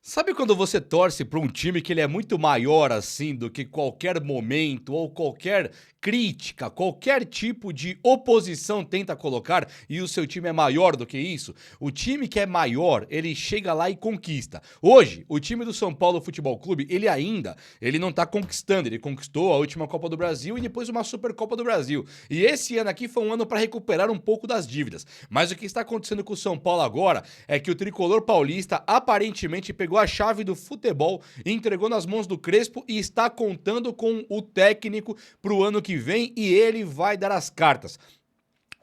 Sabe quando você torce para um time que ele é muito maior assim do que qualquer momento ou qualquer crítica, qualquer tipo de oposição tenta colocar e o seu time é maior do que isso? O time que é maior, ele chega lá e conquista. Hoje, o time do São Paulo Futebol Clube, ele não tá conquistando, ele conquistou a última Copa do Brasil e depois uma Supercopa do Brasil. E esse ano aqui foi um ano para recuperar um pouco das dívidas. Mas o que está acontecendo com o São Paulo agora é que o tricolor paulista aparentemente pegou a chave do futebol, entregou nas mãos do Crespo e está contando com o técnico para o ano que vem e ele vai dar as cartas.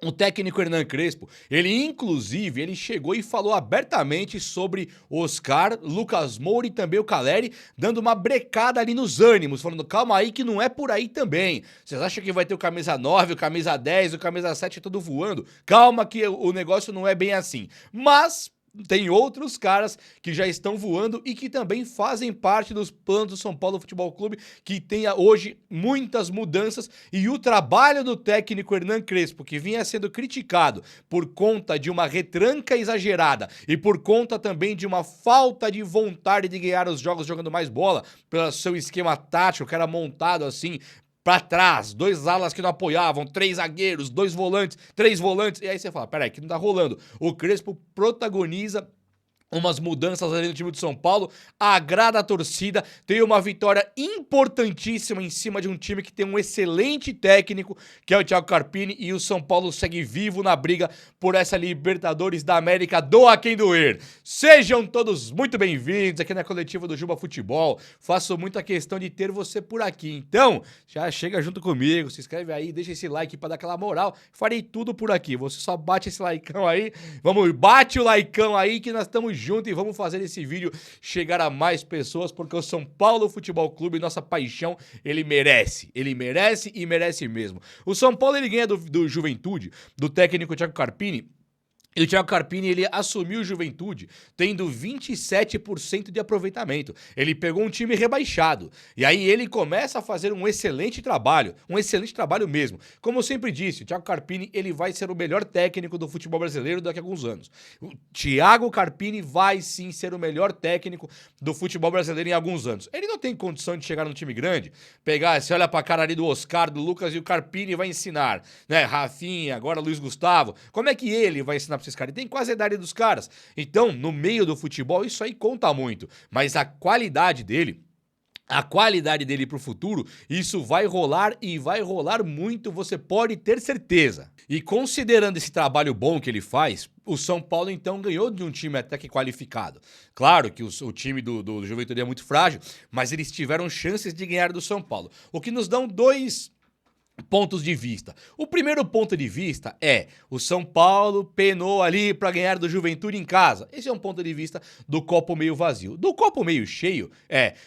O técnico Hernan Crespo, ele chegou e falou abertamente sobre Oscar, Lucas Moura e também o Caleri, dando uma brecada ali nos ânimos, falando, calma aí que não é por aí também. Vocês acham que vai ter o camisa 9, o camisa 10, o camisa 7 todo voando? Calma que o negócio não é bem assim. Mas tem outros caras que já estão voando e que também fazem parte dos planos do São Paulo Futebol Clube, que tem hoje muitas mudanças e o trabalho do técnico Hernan Crespo, que vinha sendo criticado por conta de uma retranca exagerada e por conta também de uma falta de vontade de ganhar os jogos jogando mais bola, pelo seu esquema tático, que era montado assim pra trás, dois alas que não apoiavam, três zagueiros, dois volantes, três volantes, e aí você fala, peraí, que não tá rolando. O Crespo protagoniza umas mudanças ali no time de São Paulo, agrada a torcida, tem uma vitória importantíssima em cima de um time que tem um excelente técnico, que é o Thiago Carpini, e o São Paulo segue vivo na briga por essa Libertadores da América, doa quem doer. Sejam todos muito bem-vindos aqui na coletiva do Juba Futebol, faço muita questão de ter você por aqui, então já chega junto comigo, se inscreve aí, deixa esse like pra dar aquela moral, farei tudo por aqui, você só bate esse likeão aí, bate o likeão aí que nós estamos junto e vamos fazer esse vídeo chegar a mais pessoas, porque o São Paulo Futebol Clube, nossa paixão, ele merece e merece mesmo. O São Paulo ele ganha do Juventude, do técnico Thiago Carpini. E o Thiago Carpini, ele assumiu o Juventude tendo 27% de aproveitamento. Ele pegou um time rebaixado. E aí ele começa a fazer um excelente trabalho mesmo. Como eu sempre disse, o Thiago Carpini, ele vai ser o melhor técnico do futebol brasileiro daqui a alguns anos. O Thiago Carpini vai sim ser o melhor técnico do futebol brasileiro em alguns anos. Ele não tem condição de chegar num time grande, pegar, você olha pra cara ali do Oscar, do Lucas e o Carpini vai ensinar, né? Rafinha, agora Luiz Gustavo. Como é que ele vai ensinar pra esses caras? Ele tem quase a idade dos caras. Então, no meio do futebol, isso aí conta muito. Mas a qualidade dele pro futuro, isso vai rolar e vai rolar muito, você pode ter certeza. E considerando esse trabalho bom que ele faz, o São Paulo então ganhou de um time até que qualificado. Claro que o time do Juventude é muito frágil, mas eles tiveram chances de ganhar do São Paulo. O que nos dão dois pontos de vista. O primeiro ponto de vista é o São Paulo penou ali para ganhar do Juventude em casa. Esse é um ponto de vista do copo meio vazio. Do copo meio cheio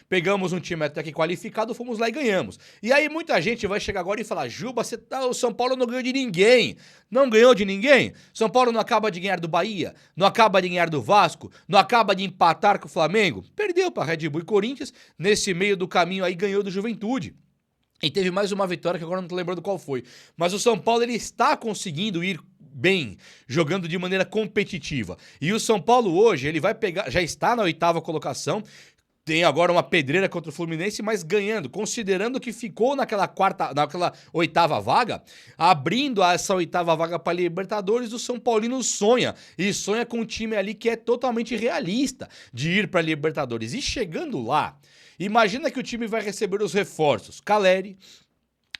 pegamos um time até que qualificado, fomos lá e ganhamos. E aí muita gente vai chegar agora e falar, Juba, o São Paulo não ganhou de ninguém. Não ganhou de ninguém? São Paulo não acaba de ganhar do Bahia? Não acaba de ganhar do Vasco? Não acaba de empatar com o Flamengo? Perdeu para Red Bull e Corinthians. Nesse meio do caminho aí ganhou do Juventude. E teve mais uma vitória que agora não tô lembrando qual foi. Mas o São Paulo ele está conseguindo ir bem, jogando de maneira competitiva. E o São Paulo hoje, ele vai pegar, já está na 8ª colocação, tem agora uma pedreira contra o Fluminense, mas ganhando, considerando que ficou naquela 8ª vaga, abrindo essa 8ª vaga para Libertadores, o São Paulino sonha, e sonha com um time ali que é totalmente realista de ir para Libertadores. E chegando lá, imagina que o time vai receber os reforços, Caleri,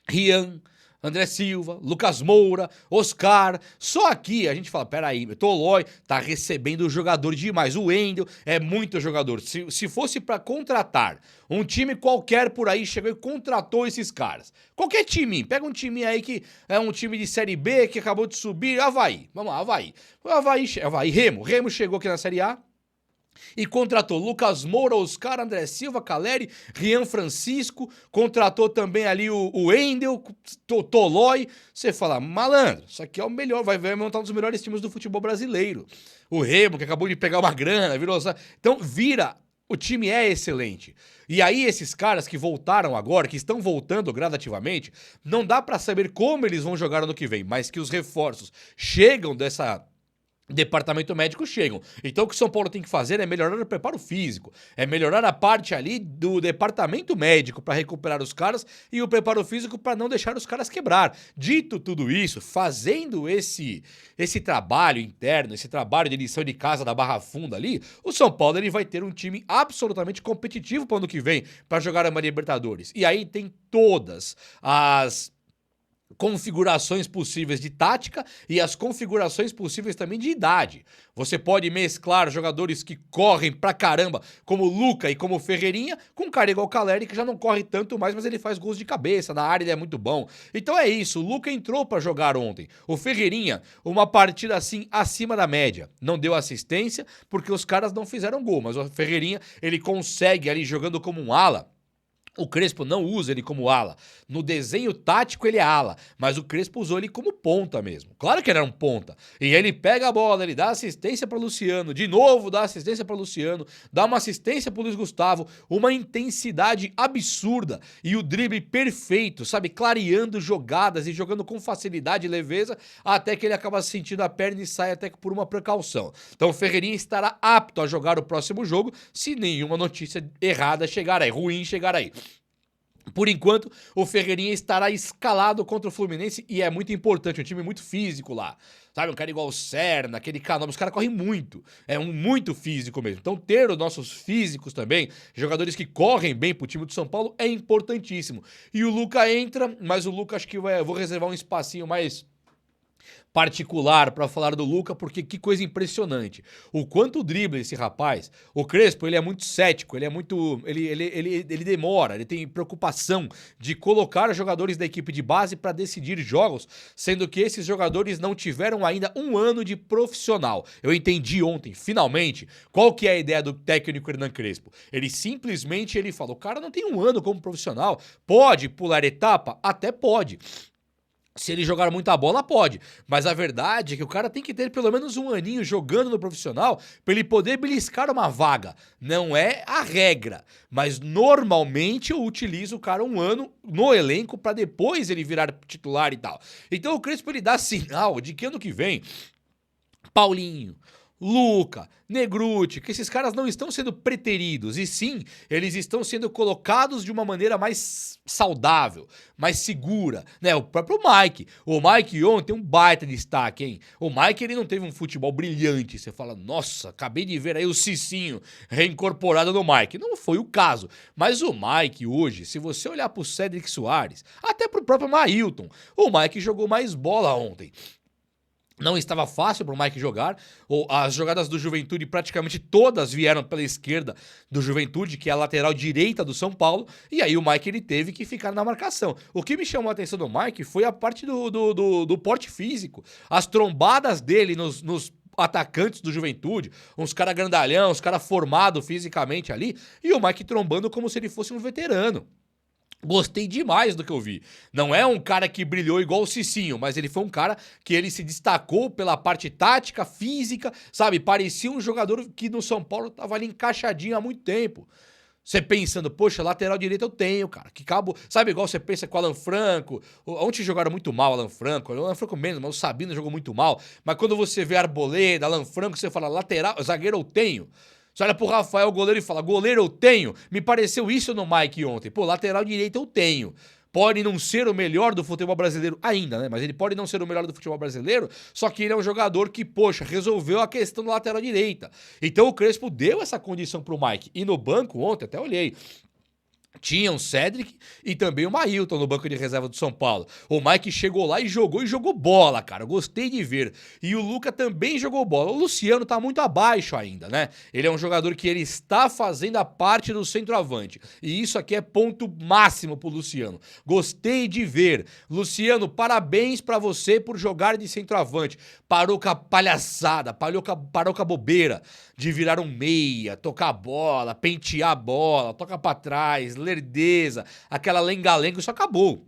Rian, André Silva, Lucas Moura, Oscar. Só aqui a gente fala, peraí, Tolói tá recebendo jogador demais. O Wendel é muito jogador. Se fosse pra contratar um time qualquer por aí, chegou e contratou esses caras. Qualquer time, pega um time aí que é um time de Série B, que acabou de subir, Avaí. Vamos lá, Avaí, Remo chegou aqui na Série A e contratou Lucas Moura, Oscar, André Silva, Caleri, Rian Francisco, contratou também ali o Wendel, Tolói. Você fala, malandro, isso aqui é o melhor, vai montar um dos melhores times do futebol brasileiro. O Remo, que acabou de pegar uma grana, virou... Então, o time é excelente. E aí esses caras que voltaram agora, que estão voltando gradativamente, não dá pra saber como eles vão jogar ano que vem, mas que os reforços chegam departamento médico chegam. Então o que o São Paulo tem que fazer é melhorar o preparo físico, é melhorar a parte ali do departamento médico para recuperar os caras e o preparo físico para não deixar os caras quebrar. Dito tudo isso, fazendo esse trabalho interno, esse trabalho de lição de casa da Barra Funda ali, o São Paulo ele vai ter um time absolutamente competitivo para o ano que vem para jogar a Libertadores. E aí tem todas as configurações possíveis de tática e as configurações possíveis também de idade. Você pode mesclar jogadores que correm pra caramba, como o Luca e como o Ferreirinha, com um cara igual o Caleri, que já não corre tanto mais, mas ele faz gols de cabeça, na área ele é muito bom. Então é isso, o Luca entrou pra jogar ontem. O Ferreirinha, uma partida assim acima da média. Não deu assistência, porque os caras não fizeram gol, mas o Ferreirinha, ele consegue ali jogando como um ala. O Crespo não usa ele como ala. No desenho tático ele é ala, mas o Crespo usou ele como ponta mesmo. Claro que ele era um ponta. E ele pega a bola, ele dá assistência para Luciano, de novo dá assistência para Luciano, dá uma assistência para Luiz Gustavo, uma intensidade absurda e o drible perfeito, sabe, clareando jogadas e jogando com facilidade e leveza, até que ele acaba sentindo a perna e sai até por uma precaução. Então o Ferreirinha estará apto a jogar o próximo jogo se nenhuma notícia errada chegar aí, ruim chegar aí. Por enquanto, o Ferreirinha estará escalado contra o Fluminense e é muito importante, um time muito físico lá. Sabe, um cara igual o Serna, aquele Canóbio, os caras correm muito, é um muito físico mesmo. Então ter os nossos físicos também, jogadores que correm bem pro time do São Paulo é importantíssimo. E o Luca entra, mas o Luca acho que eu vou reservar um espacinho mais particular para falar do Luca, porque que coisa impressionante. O quanto dribla esse rapaz. O Crespo, ele é muito cético, ele é muito... Ele demora, ele tem preocupação de colocar jogadores da equipe de base para decidir jogos, sendo que esses jogadores não tiveram ainda um ano de profissional. Eu entendi ontem, finalmente, qual que é a ideia do técnico Hernan Crespo. Ele simplesmente falou, o cara não tem um ano como profissional, pode pular etapa? Até pode. Se ele jogar muita bola, pode. Mas a verdade é que o cara tem que ter pelo menos um aninho jogando no profissional para ele poder beliscar uma vaga. Não é a regra, mas normalmente eu utilizo o cara um ano no elenco para depois ele virar titular e tal. Então o Crespo ele dá sinal de que ano que vem, Paulinho, Luca, Negruti, que esses caras não estão sendo preteridos, e sim, eles estão sendo colocados de uma maneira mais saudável, mais segura, né? O próprio Mike. O Mike ontem um baita destaque, hein? O Mike, ele não teve um futebol brilhante, você fala, nossa, acabei de ver aí o Cicinho reincorporado no Mike. Não foi o caso, mas o Mike hoje, se você olhar pro Cédric Soares, até pro próprio Mailton, o Mike jogou mais bola ontem. Não estava fácil para o Mike jogar, as jogadas do Juventude praticamente todas vieram pela esquerda do Juventude, que é a lateral direita do São Paulo, e aí o Mike ele teve que ficar na marcação. O que me chamou a atenção do Mike foi a parte do porte físico, as trombadas dele nos atacantes do Juventude, uns cara grandalhão, uns cara formado fisicamente ali, e o Mike trombando como se ele fosse um veterano. Gostei demais do que eu vi. Não é um cara que brilhou igual o Cicinho, mas ele foi um cara que ele se destacou pela parte tática, física, sabe? Parecia um jogador que no São Paulo tava ali encaixadinho há muito tempo. Você pensando, poxa, lateral direito eu tenho, cara. Que cabo. Sabe, igual você pensa com o Alan Franco. Ontem jogaram muito mal o Alan Franco menos, mas o Sabino jogou muito mal. Mas quando você vê Arboleda, Alan Franco, você fala, lateral, zagueiro eu tenho. Você olha pro Rafael, goleiro, e fala, goleiro eu tenho. Me pareceu isso no Mike ontem. Pô, lateral direito eu tenho. Pode não ser o melhor do futebol brasileiro ainda, né? Mas ele pode não ser o melhor do futebol brasileiro, só que ele é um jogador que, poxa, resolveu a questão da lateral direita. Então o Crespo deu essa condição pro Mike. E no banco ontem, até olhei, tinha o Cédric e também o Mailton no banco de reserva do São Paulo. O Mike chegou lá e jogou bola, cara. Gostei de ver. E o Luca também jogou bola. O Luciano tá muito abaixo ainda, né? Ele é um jogador que ele está fazendo a parte do centroavante. E isso aqui é ponto máximo pro Luciano. Gostei de ver. Luciano, parabéns pra você por jogar de centroavante. Parou com a palhaçada, parou com a bobeira de virar um meia, tocar a bola, pentear a bola, toca pra trás, lerdeza, aquela lenga-lenga, isso acabou.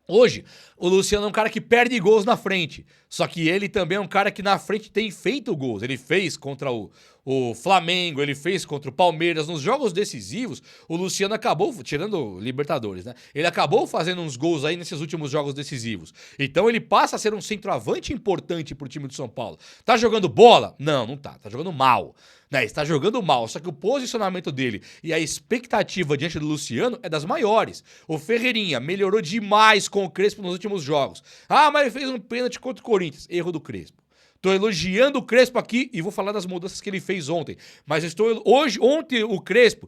Hoje, O Luciano é um cara que perde gols na frente. Só que ele também é um cara que na frente tem feito gols. Ele fez contra o Flamengo, ele fez contra o Palmeiras. Nos jogos decisivos, o Luciano acabou, tirando o Libertadores, né? Ele acabou fazendo uns gols aí nesses últimos jogos decisivos. Então ele passa a ser um centroavante importante pro time do São Paulo. Tá jogando bola? Não, não tá. Tá jogando mal. Né, está jogando mal, só que o posicionamento dele e a expectativa diante do Luciano é das maiores. O Ferreirinha melhorou demais com o Crespo nos últimos jogos. Ah, mas ele fez um pênalti contra o Corinthians. Erro do Crespo. Tô elogiando o Crespo aqui e vou falar das mudanças que ele fez ontem. Mas ontem o Crespo,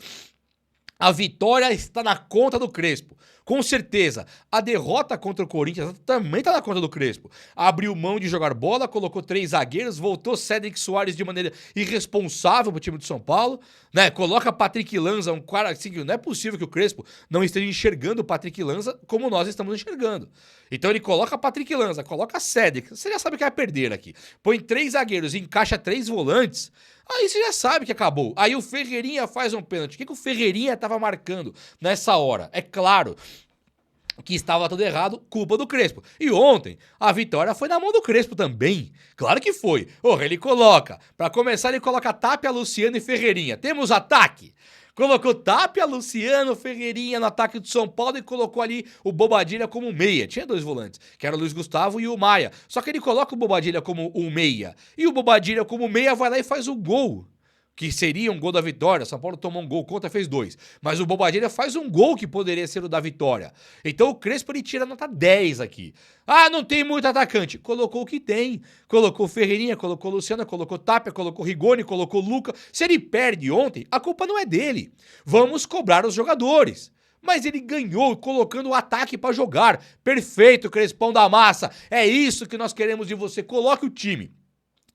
a vitória está na conta do Crespo. Com certeza, a derrota contra o Corinthians também tá na conta do Crespo. Abriu mão de jogar bola, colocou 3 zagueiros, voltou Cédric Soares de maneira irresponsável pro time do São Paulo, né? Coloca Patrick Lanza, um cara assim, não é possível que o Crespo não esteja enxergando o Patrick Lanza como nós estamos enxergando. Então ele coloca Patrick Lanza, coloca Cédric, você já sabe que vai perder aqui. Põe 3 zagueiros e encaixa 3 volantes, aí você já sabe que acabou. Aí o Ferreirinha faz um pênalti. O que o Ferreirinha estava marcando nessa hora? É claro que estava tudo errado, culpa do Crespo. E ontem, a vitória foi na mão do Crespo também. Claro que foi. Ele coloca, pra começar, ele coloca Tapia, Luciano e Ferreirinha. Temos ataque. Colocou Tapia, Luciano, Ferreirinha no ataque do São Paulo e colocou ali o Bobadilha como meia. Tinha 2 volantes, que era o Luiz Gustavo e o Maia. Só que ele coloca o Bobadilha como um meia. E o Bobadilha como meia vai lá e faz o gol. Que seria um gol da vitória. São Paulo tomou um gol contra, fez 2. Mas o Bobadilha faz um gol que poderia ser o da vitória. Então o Crespo ele tira nota 10 aqui. Ah, não tem muito atacante. Colocou o que tem. Colocou Ferreirinha, colocou Luciano, colocou Tapia, colocou Rigoni, colocou Luca. Se ele perde ontem, a culpa não é dele. Vamos cobrar os jogadores. Mas ele ganhou colocando o ataque pra jogar. Perfeito, Crespão da massa. É isso que nós queremos de você. Coloque o time.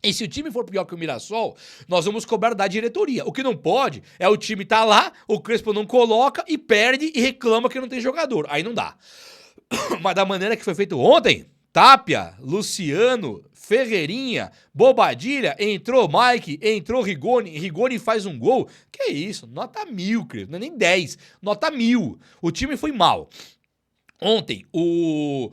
E se o time for pior que o Mirassol, nós vamos cobrar da diretoria. O que não pode é o time tá lá, o Crespo não coloca e perde e reclama que não tem jogador. Aí não dá. Mas da maneira que foi feito ontem, Tapia, Luciano, Ferreirinha, Bobadilha, entrou Mike, entrou Rigoni Faz um gol. Que isso? Nota 1000, Crespo. Não é nem 10, nota 1000. O time foi mal. Ontem, o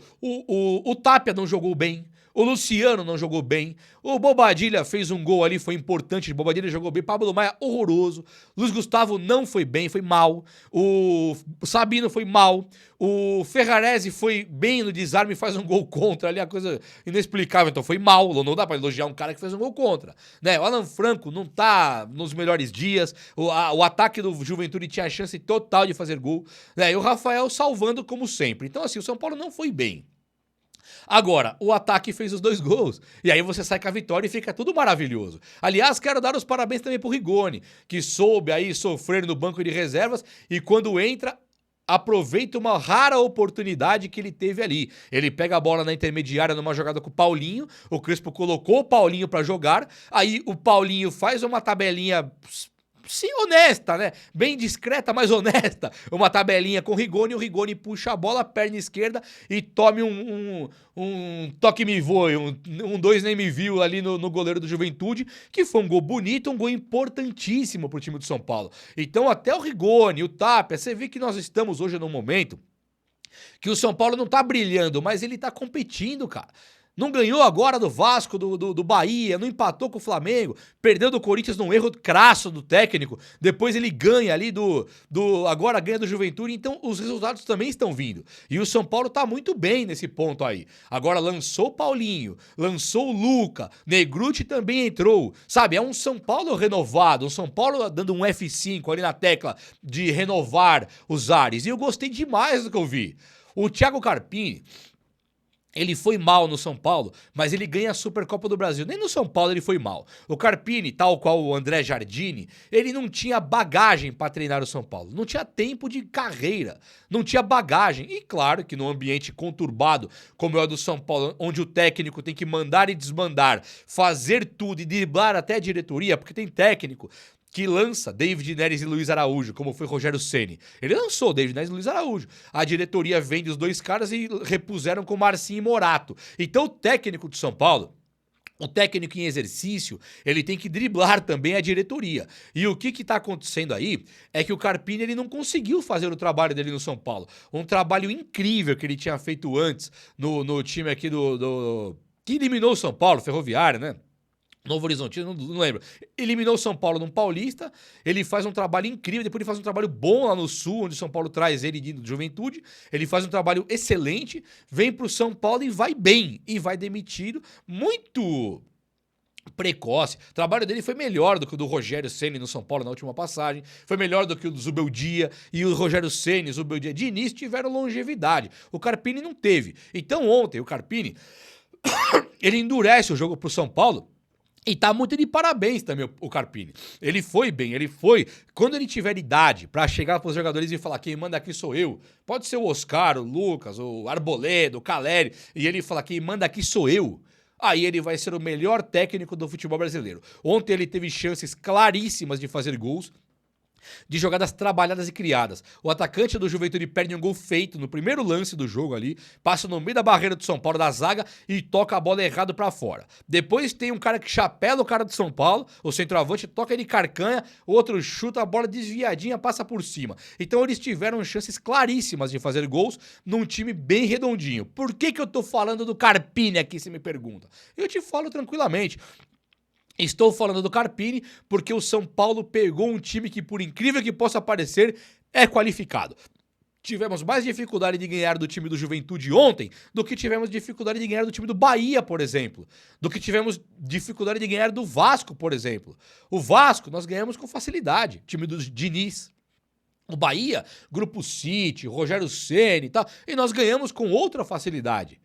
Tapia não jogou bem. O Luciano não jogou bem. O Bobadilha fez um gol ali, foi importante. O Bobadilha jogou bem. Pablo Maia, horroroso. Luiz Gustavo não foi bem, foi mal. O Sabino foi mal. O Ferrarese foi bem no desarme e faz um gol contra. Ali a coisa inexplicável. Então foi mal. Não dá pra elogiar um cara que fez um gol contra. Né? O Alan Franco não tá nos melhores dias. O ataque do Juventude tinha a chance total de fazer gol. Né? E o Rafael salvando como sempre. Então assim, o São Paulo não foi bem. Agora, o ataque fez os 2 gols. E aí você sai com a vitória e fica tudo maravilhoso. Aliás, quero dar os parabéns também pro Rigoni, que soube aí sofrer no banco de reservas e quando entra, aproveita uma rara oportunidade que ele teve ali. Ele pega a bola na intermediária numa jogada com o Paulinho, o Crespo colocou o Paulinho pra jogar, aí o Paulinho faz uma tabelinha... sim, honesta, né? Bem discreta, mas honesta. Uma tabelinha com o Rigoni puxa a bola, perna esquerda e tome um toque me voe, um 2 nem me viu ali no goleiro do Juventude, que foi um gol bonito, um gol importantíssimo pro time do São Paulo. Então até o Rigoni, o Tapia, você vê que nós estamos hoje num momento que o São Paulo não tá brilhando, mas ele tá competindo, cara. Não ganhou agora do Vasco, do Bahia, não empatou com o Flamengo, perdeu do Corinthians num erro crasso do técnico, depois ele ganha ali agora ganha do Juventude, então os resultados também estão vindo. E o São Paulo tá muito bem nesse ponto aí. Agora lançou o Paulinho, lançou o Luca, Negruti também entrou, sabe? É um São Paulo renovado, um São Paulo dando um F5 ali na tecla de renovar os ares. E eu gostei demais do que eu vi. O Thiago Carpini... ele foi mal no São Paulo, mas ele ganha a Supercopa do Brasil. Nem no São Paulo ele foi mal. O Carpini, tal qual o André Jardini, ele não tinha bagagem para treinar o São Paulo. Não tinha tempo de carreira. Não tinha bagagem. E claro que num ambiente conturbado como é o do São Paulo, onde o técnico tem que mandar e desmandar, fazer tudo e driblar até a diretoria, porque tem técnico que lança David Neres e Luiz Araújo, como foi Rogério Ceni. Ele lançou David Neres e Luiz Araújo. A diretoria vende os 2 caras e repuseram com Marcinho e Morato. Então o técnico de São Paulo, O técnico em exercício, ele tem que driblar também a diretoria. E o que está acontecendo aí é que o Carpini ele não conseguiu fazer o trabalho dele no São Paulo. Um trabalho incrível que ele tinha feito antes no time aqui que eliminou o São Paulo, Ferroviário, né? Novo Horizontino, não lembro. Eliminou o São Paulo num Paulista, ele faz um trabalho incrível, depois ele faz um trabalho bom lá no Sul, onde o São Paulo traz ele de Juventude, ele faz um trabalho excelente, vem pro São Paulo e vai bem, e vai demitido, muito precoce. O trabalho dele foi melhor do que o do Rogério Ceni no São Paulo na última passagem, foi melhor do que o do Zubeldia, e o Rogério Ceni e o Zubeldia de início tiveram longevidade. O Carpini não teve. Então ontem o Carpini, ele endurece o jogo pro São Paulo, e tá muito de parabéns também o Carpini. Ele foi bem, ele foi. Quando ele tiver idade pra chegar pros jogadores e falar quem manda aqui sou eu, pode ser o Oscar, o Lucas, o Arboleda, o Caleri, e ele falar quem manda aqui sou eu, aí ele vai ser o melhor técnico do futebol brasileiro. Ontem ele teve chances claríssimas de fazer gols, de jogadas trabalhadas e criadas. O atacante do Juventude perde um gol feito no primeiro lance do jogo ali, passa no meio da barreira do São Paulo, da zaga, e toca a bola errado pra fora. Depois tem um cara que chapela o cara do São Paulo, o centroavante, toca ele carcanha, o outro chuta a bola desviadinha, passa por cima. Então eles tiveram chances claríssimas de fazer gols num time bem redondinho. Por que eu tô falando do Carpini aqui, você me pergunta? Eu te falo tranquilamente. Estou falando do Carpini porque o São Paulo pegou um time que, por incrível que possa parecer, é qualificado. Tivemos mais dificuldade de ganhar do time do Juventude ontem do que tivemos dificuldade de ganhar do time do Bahia, por exemplo. Do que tivemos dificuldade de ganhar do Vasco, por exemplo. O Vasco nós ganhamos com facilidade, time do Diniz. O Bahia, Grupo City, Rogério Ceni e tal, e nós ganhamos com outra facilidade.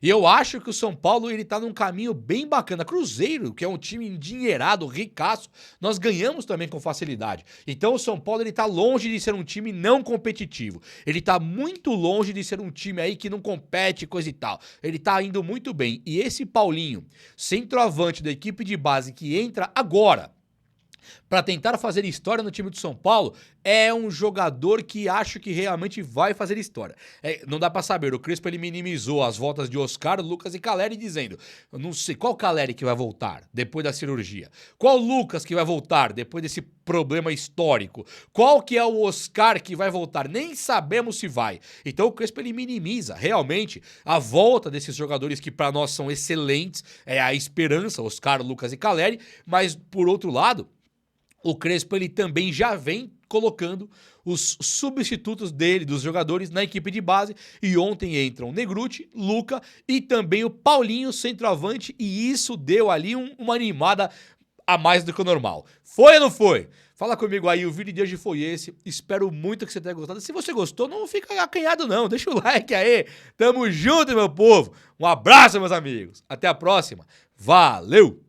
E eu acho que o São Paulo ele tá num caminho bem bacana. Cruzeiro, que é um time endinheirado, ricaço, nós ganhamos também com facilidade. Então o São Paulo ele tá longe de ser um time não competitivo. Ele tá muito longe de ser um time aí que não compete, coisa e tal. Ele tá indo muito bem. E esse Paulinho, centroavante da equipe de base que entra agora para tentar fazer história no time do São Paulo, é um jogador que acho que realmente vai fazer história. Não dá para saber, o Crespo ele minimizou as voltas de Oscar, Lucas e Caleri dizendo, eu não sei qual Caleri que vai voltar depois da cirurgia, qual Lucas que vai voltar depois desse problema histórico, qual que é o Oscar que vai voltar, nem sabemos se vai. Então o Crespo ele minimiza realmente a volta desses jogadores que para nós são excelentes, é a esperança, Oscar, Lucas e Caleri, mas por outro lado, o Crespo ele também já vem colocando os substitutos dele, dos jogadores, na equipe de base. E ontem entram Negruti, Luca e também o Paulinho, centroavante. E isso deu ali uma animada a mais do que o normal. Foi ou não foi? Fala comigo aí, o vídeo de hoje foi esse. Espero muito que você tenha gostado. Se você gostou, não fica acanhado não. Deixa o like aí. Tamo junto, meu povo. Um abraço, meus amigos. Até a próxima. Valeu!